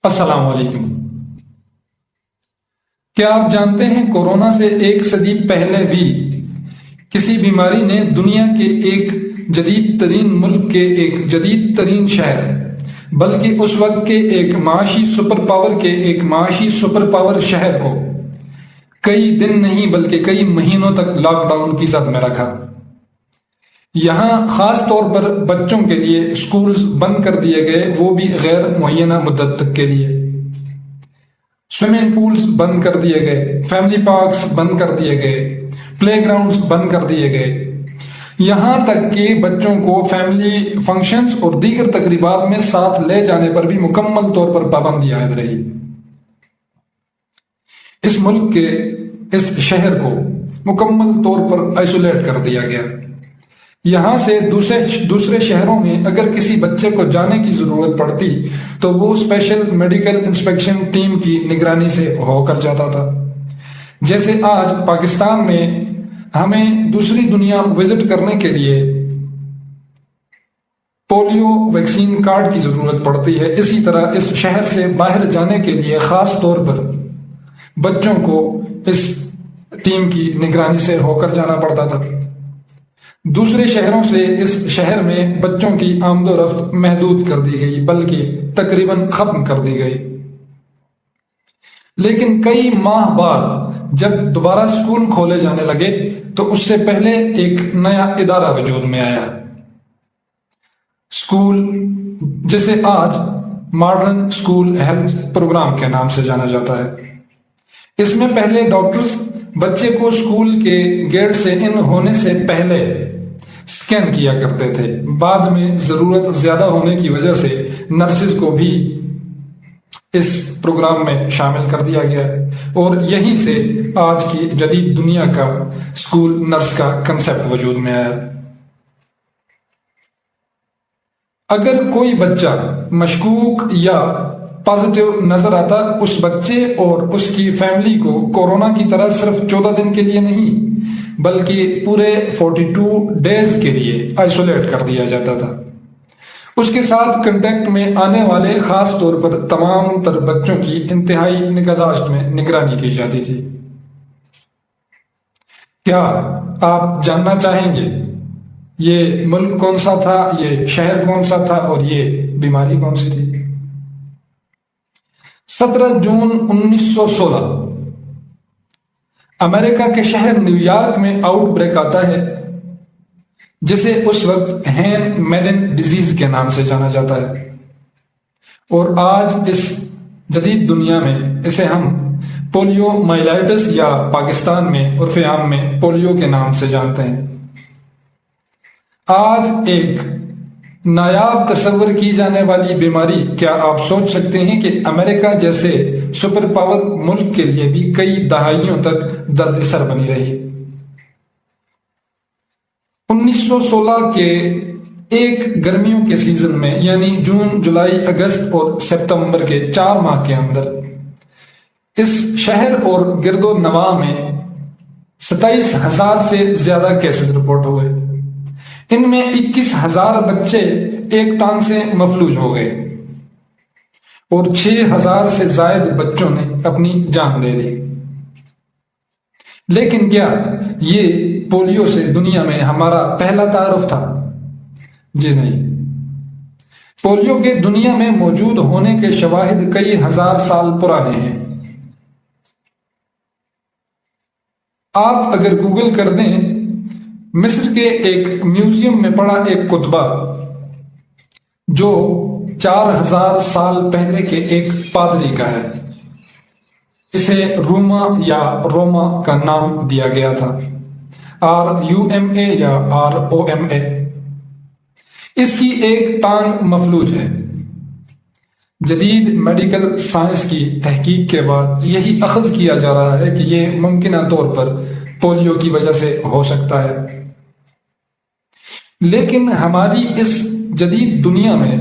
السلام علیکم۔ کیا آپ جانتے ہیں کورونا سے 1 صدی پہلے بھی کسی بیماری نے دنیا کے ایک جدید ترین ملک کے ایک جدید ترین شہر بلکہ اس وقت کے ایک معاشی سپر پاور شہر کو کئی دن نہیں بلکہ کئی مہینوں تک لاک ڈاؤن کی زد میں رکھا۔ یہاں خاص طور پر بچوں کے لیے اسکولز بند کر دیے گئے، وہ بھی غیر معینہ مدت تک کے لیے۔ سوئمنگ پولز بند کر دیے گئے، فیملی پارکس بند کر دیے گئے، پلے گراؤنڈز بند کر دیے گئے، یہاں تک کہ بچوں کو فیملی فنکشنز اور دیگر تقریبات میں ساتھ لے جانے پر بھی مکمل طور پر پابندی عائد رہی۔ اس ملک کے اس شہر کو مکمل طور پر آئسولیٹ کر دیا گیا۔ یہاں سے دوسرے شہروں میں اگر کسی بچے کو جانے کی ضرورت پڑتی تو وہ اسپیشل میڈیکل انسپیکشن ٹیم کی نگرانی سے ہو کر جاتا تھا۔ جیسے آج پاکستان میں ہمیں دوسری دنیا وزٹ کرنے کے لیے پولیو ویکسین کارڈ کی ضرورت پڑتی ہے، اسی طرح اس شہر سے باہر جانے کے لیے خاص طور پر بچوں کو اس ٹیم کی نگرانی سے ہو کر جانا پڑتا تھا۔ دوسرے شہروں سے اس شہر میں بچوں کی آمد و رفت محدود کر دی گئی بلکہ تقریباً ختم کر دی گئی۔ لیکن کئی ماہ بعد جب دوبارہ اسکول کھولے جانے لگے تو اس سے پہلے ایک نیا ادارہ وجود میں آیا، اسکول، جسے آج ماڈرن اسکول ہیلتھ پروگرام کے نام سے جانا جاتا ہے۔ اس میں پہلے ڈاکٹرز بچے کو اسکول کے گیٹ سے ان ہونے سے پہلے اسکین کیا کرتے تھے، بعد میں ضرورت زیادہ ہونے کی وجہ سے نرسز کو بھی اس پروگرام میں شامل کر دیا گیا اور یہیں سے آج کی جدید دنیا کا اسکول نرس کا کنسپٹ وجود میں آیا۔ اگر کوئی بچہ مشکوک یا پازیٹیو نظر آتا، اس بچے اور اس کی فیملی کو کورونا کی طرح صرف 14 دن کے لیے نہیں بلکہ پورے 42 ڈیز کے لیے آئسولیٹ کر دیا جاتا تھا۔ اس کے ساتھ کنٹیکٹ میں آنے والے خاص طور پر تمام تر بچوں کی انتہائی نگہداشت میں نگرانی کی جاتی تھی۔ کیا آپ جاننا چاہیں گے یہ ملک کون سا تھا، یہ شہر کون سا تھا اور یہ بیماری کون سی تھی؟ 17 جون 1916 امریکہ کے شہر نیو یارک میں آؤٹ بریک آتا ہے، جسے اس وقت ہینڈ میڈن ڈیزیز کے نام سے جانا جاتا ہے، اور آج اس جدید دنیا میں اسے ہم پولیو مائلائٹس یا پاکستان میں عرف عام میں پولیو کے نام سے جانتے ہیں۔ آج ایک نایاب تصور کی جانے والی بیماری، کیا آپ سوچ سکتے ہیں کہ امریکہ جیسے سپر پاور ملک کے لیے بھی کئی دہائیوں تک درد سر بنی رہی۔ 1916 کے ایک گرمیوں کے سیزن میں، یعنی جون، جولائی، اگست اور ستمبر کے 4 ماہ کے اندر اس شہر اور گرد و نواح میں 27,000 سے زیادہ کیسز رپورٹ ہوئے۔ ان میں 21,000 بچے ایک ٹانگ سے مفلوج ہو گئے اور 6,000 سے زائد بچوں نے اپنی جان دے دی۔ لیکن کیا یہ پولیو سے دنیا میں ہمارا پہلا تعارف تھا؟ جی نہیں۔ پولیو کے دنیا میں موجود ہونے کے شواہد کئی ہزار سال پرانے ہیں۔ آپ اگر گوگل کر دیں، مصر کے ایک میوزیم میں پڑا ایک کتبہ جو 4,000 سال پہلے کے ایک پادری کا ہے، اسے روما یا روما کا نام دیا گیا تھا، RUMA یا ROMA۔ اس کی ایک ٹانگ مفلوج ہے۔ جدید میڈیکل سائنس کی تحقیق کے بعد یہی اخذ کیا جا رہا ہے کہ یہ ممکنہ طور پر پولیو کی وجہ سے ہو سکتا ہے۔ لیکن ہماری اس جدید دنیا میں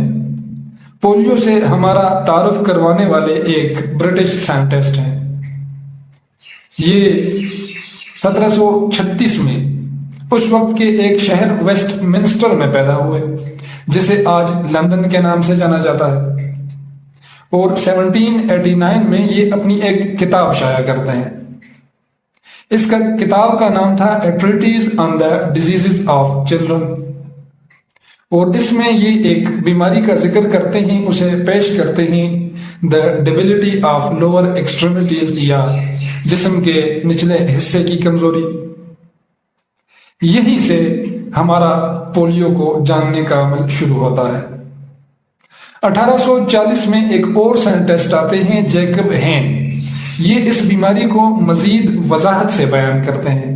پولیو سے ہمارا تعارف کروانے والے ایک برٹش سائنٹسٹ ہیں۔ یہ 1736 میں اس وقت کے ایک شہر ویسٹ منسٹر میں پیدا ہوئے، جسے آج لندن کے نام سے جانا جاتا ہے، اور 1789 میں یہ اپنی ایک کتاب شائع کرتے ہیں۔ اس کا کتاب کا نام تھا A Treatise on the Diseases of Children، اور اس میں یہ ایک بیماری کا ذکر کرتے ہیں، اسے پیش کرتے ہیں The Debility of Lower Extremities، یا جسم کے نچلے حصے کی کمزوری۔ یہی سے ہمارا پولیو کو جاننے کا عمل شروع ہوتا ہے۔ 1840 میں ایک اور سائنٹسٹ آتے ہیں، جیکب ہین۔ یہ اس بیماری کو مزید وضاحت سے بیان کرتے ہیں،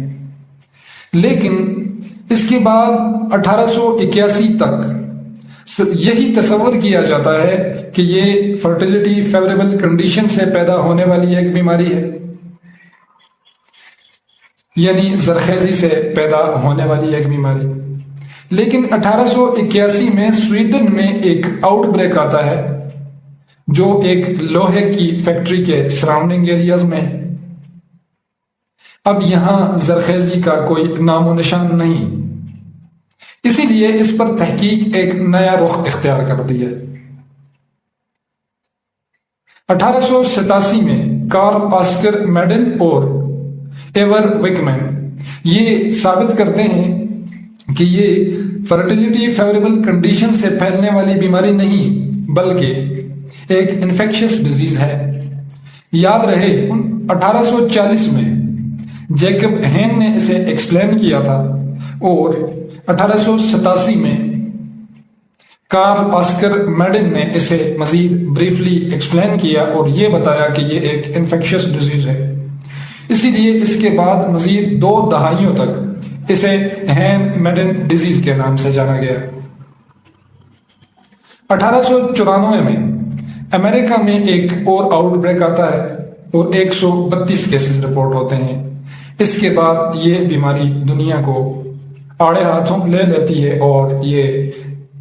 لیکن اس کے بعد 1881 تک یہی تصور کیا جاتا ہے کہ یہ فرٹیلیٹی فیوریبل کنڈیشن سے پیدا ہونے والی ایک بیماری ہے، یعنی زرخیزی سے پیدا ہونے والی ایک بیماری۔ لیکن 1881 میں سویڈن میں ایک آؤٹ بریک آتا ہے، جو ایک لوہے کی فیکٹری کے سراؤنڈنگ ایریاز میں۔ اب یہاں زرخیزی کا کوئی نام و نشان نہیں، اسی لیے اس پر تحقیق ایک نیا رخ اختیار کرتی ہے۔ 1887 میں کارل آسکر میڈن اور ایور وکمین یہ ثابت کرتے ہیں کہ یہ فرٹیلیٹی فیوریبل کنڈیشن سے پھیلنے والی بیماری نہیں، بلکہ ایک انفیکشس ڈیزیز ہے۔ یاد رہے 1840 میں جیکب ہین نے اسے ایکسپلین کیا تھا، اور 1887 میں کارل آسکر میڈن نے اسے مزید بریفلی ایکسپلین کیا اور یہ بتایا کہ یہ ایک انفیکشس ڈیزیز ہے۔ اسی لیے اس کے بعد مزید 2 دہائیوں تک اسے ہین میڈن ڈیزیز کے نام سے جانا گیا۔ 1894 میں امریکہ میں ایک اور آؤٹ بریک آتا ہے اور 132 کیسز رپورٹ ہوتے ہیں۔ اس کے بعد یہ بیماری دنیا کو آڑے ہاتھوں لے لیتی ہے اور یہ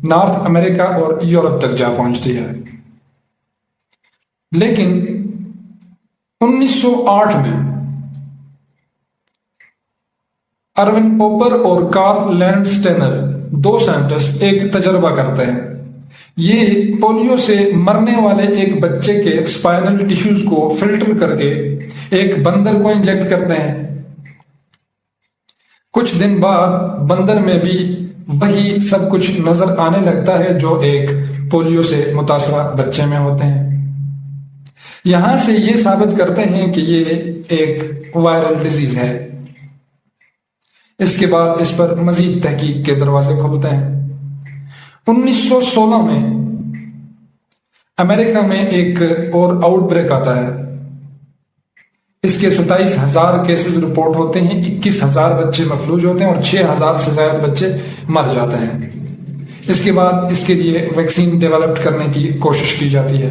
نارتھ امریکہ اور یورپ تک جا پہنچتی ہے۔ لیکن 1908 میں ارون پوپر اور کارل لینڈسٹینر 2 سائنٹسٹ ایک تجربہ کرتے ہیں۔ یہ پولیو سے مرنے والے ایک بچے کے اسپائنل ٹیشوز کو فلٹر کر کے ایک بندر کو انجیکٹ کرتے ہیں۔ کچھ دن بعد بندر میں بھی وہی سب کچھ نظر آنے لگتا ہے جو ایک پولیو سے متاثرہ بچے میں ہوتے ہیں۔ یہاں سے یہ ثابت کرتے ہیں کہ یہ ایک وائرل ڈیزیز ہے۔ اس کے بعد اس پر مزید تحقیق کے دروازے کھلتے ہیں۔ 1916 میں امریکہ میں ایک اور آؤٹ بریک آتا ہے۔ اس کے 27,000 کیسز رپورٹ ہوتے ہیں، 21,000 بچے مفلوج ہوتے ہیں اور 6,000 سے زائد بچے مر جاتے ہیں۔ اس کے بعد اس کے لیے ویکسین ڈیولپ کرنے کی کوشش کی جاتی ہے۔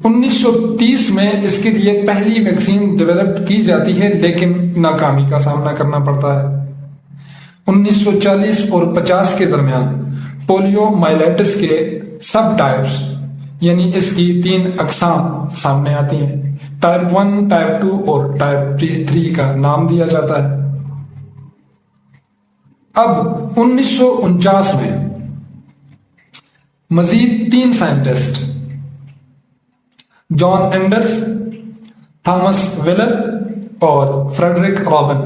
1930 میں اس کے لیے پہلی ویکسین ڈیولپ کی جاتی ہے، لیکن ناکامی کا سامنا کرنا پڑتا ہے۔ 1940 اور 50 کے درمیان پولیو مائلیٹس کے سب ٹائپس، یعنی اس کی 3 اقسام سامنے آتی ہیں۔ ٹائپ 1، ٹائپ 2 اور ٹائپ 3 کا نام دیا جاتا ہے۔ اب 1949 میں مزید 3 سائنٹسٹ، جان اینڈرس، تھامس ویلر اور فریڈرک رابن،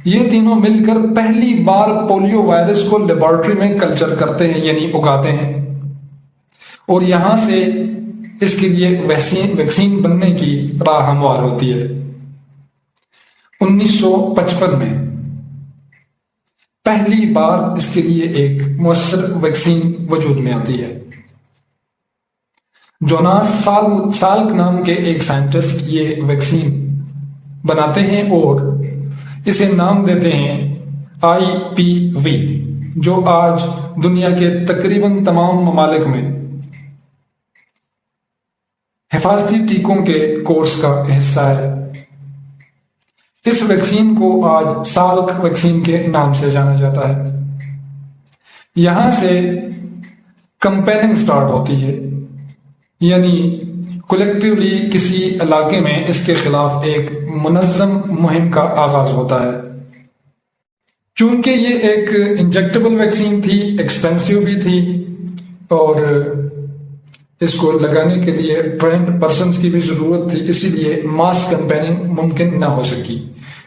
یہ تینوں مل کر پہلی بار پولیو وائرس کو لیبارٹری میں کلچر کرتے ہیں، یعنی اگاتے ہیں، اور یہاں سے اس کے لیے ویکسین بننے کی راہ ہموار ہوتی ہے۔ 1955 میں پہلی بار اس کے لیے ایک مؤثر ویکسین وجود میں آتی ہے۔ جوناس سالک نام کے ایک سائنٹسٹ یہ ویکسین بناتے ہیں اور اسے نام دیتے ہیں IPV، جو آج دنیا کے تقریباً تمام ممالک میں حفاظتی ٹیکوں کے کورس کا حصہ ہے۔ اس ویکسین کو آج سالک ویکسین کے نام سے جانا جاتا ہے۔ یہاں سے کمپیننگ سٹارٹ ہوتی ہے، یعنی کولیکٹیولی کسی علاقے میں اس کے خلاف ایک منظم مہم کا آغاز ہوتا ہے۔ چونکہ یہ ایک انجیکٹیبل ویکسین تھی، ایکسپینسو بھی تھی، اور اس کو لگانے کے لیے ٹرینڈ پرسنز کی بھی ضرورت تھی، اسی لیے ماس کیمپیننگ ممکن نہ ہو سکی۔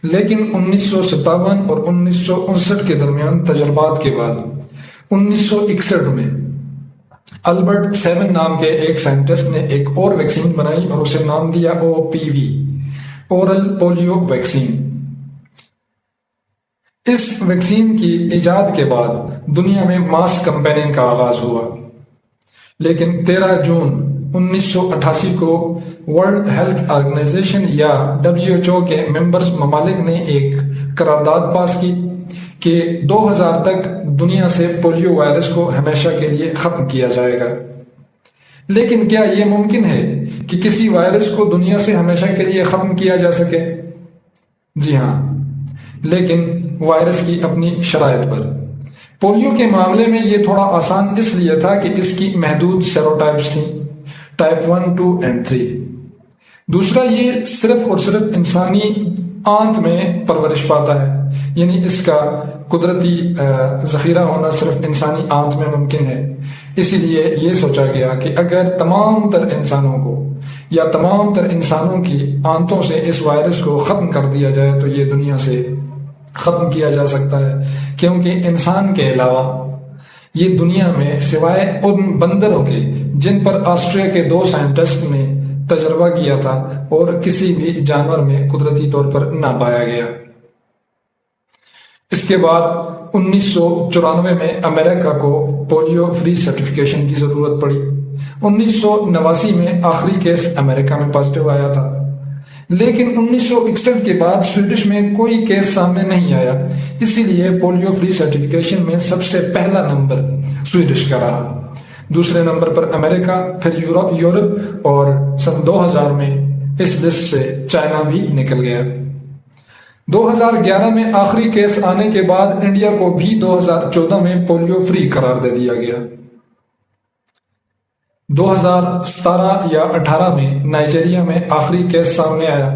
لیکن 1957 اور 1959 کے درمیان تجربات کے بعد 1961 میں البرٹ سیون نام کے ایک سائنٹسٹ نے ایک اور ویکسین بنائی اور اسے نام دیا OPV، اورل پولیو ویکسین۔ اس ویکسین کی ایجاد کے بعد دنیا میں ماس کیمپیننگ کا آغاز ہوا، لیکن 13 جون 1988 کو ورلڈ ہیلتھ آرگنائزیشن یا WHO کے ممبرز ممالک نے ایک قرارداد پاس کی کہ 2000 تک دنیا سے پولیو وائرس کو ہمیشہ کے لیے ختم کیا جائے گا۔ لیکن کیا یہ ممکن ہے کہ کسی وائرس کو دنیا سے ہمیشہ کے لیے ختم کیا جا سکے؟ جی ہاں، لیکن وائرس کی اپنی شرائط پر۔ پولیو کے معاملے میں یہ تھوڑا آسان اس لیے تھا کہ اس کی محدود سیروٹائپس تھیں، ٹائپ 1، 2 اور 3۔ دوسرا، یہ صرف اور صرف انسانی آنت میں پرورش پاتا ہے، یعنی اس کا قدرتی ذخیرہ ہونا صرف انسانی آنت میں ممکن ہے۔ اسی لیے یہ سوچا گیا کہ اگر تمام تر انسانوں کو یا تمام تر انسانوں کی آنتوں سے اس وائرس کو ختم کر دیا جائے تو یہ دنیا سے ختم کیا جا سکتا ہے، کیونکہ انسان کے علاوہ یہ دنیا میں سوائے ان بندروں کے جن پر آسٹریا کے 2 سائنٹسٹ نے تجربہ کیا تھا اور کسی بھی جانور میں قدرتی طور پر نہ پایا گیا۔ اس کے بعد 1994 میں امریکہ کو پولیو فری سرٹیفکیشن کی ضرورت پڑی۔ 1989 میں آخری کیس امریکہ میں پازیٹیو آیا تھا، لیکن 1961 کے بعد سویڈش میں کوئی کیس سامنے نہیں آیا، اسی لیے پولیو فری سرٹیفکیشن میں سب سے پہلا نمبر سویڈش کا رہا، دوسرے نمبر پر امریکہ، پھر یورپ، اور سن 2000 میں اس لسٹ سے چائنا بھی نکل گیا۔ 2011 میں آخری کیس آنے کے بعد انڈیا کو بھی 2014 میں پولیو فری قرار دے دیا گیا۔ 2017 یا 18 میں نائجیریا میں آخری کیس سامنے آیا،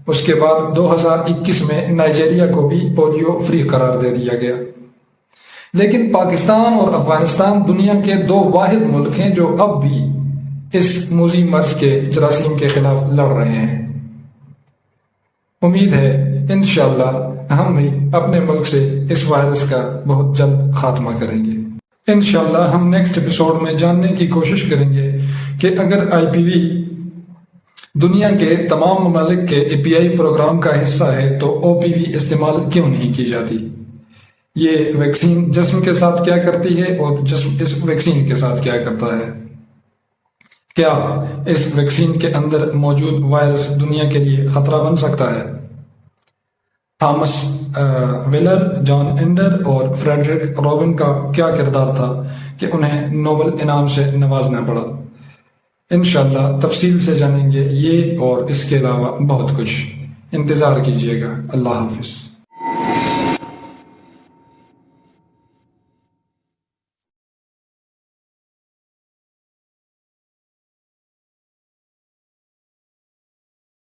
اس کے بعد 2021 میں نائجیریا کو بھی پولیو فری قرار دے دیا گیا۔ لیکن پاکستان اور افغانستان دنیا کے 2 واحد ملک ہیں جو اب بھی اس موذی مرض کے جراثیم کے خلاف لڑ رہے ہیں۔ امید ہے انشاءاللہ ہم بھی اپنے ملک سے اس وائرس کا بہت جلد خاتمہ کریں گے۔ انشاءاللہ ہم نیکسٹ ایپیسوڈ میں جاننے کی کوشش کریں گے کہ اگر IPV دنیا کے تمام ممالک کے API پروگرام کا حصہ ہے تو OPV استعمال کیوں نہیں کی جاتی، یہ ویکسین جسم کے ساتھ کیا کرتی ہے اور جسم اس ویکسین کے ساتھ کیا کرتا ہے، کیا اس ویکسین کے اندر موجود وائرس دنیا کے لیے خطرہ بن سکتا ہے۔ تھامس ویلر، جان اینڈر اور فریڈرک روبن کا کیا کردار تھا کہ انہیں نوبل انعام سے نوازنا پڑا۔ انشاءاللہ تفصیل سے جانیں گے یہ اور اس کے علاوہ بہت کچھ۔ انتظار کیجیے گا۔ اللہ حافظ۔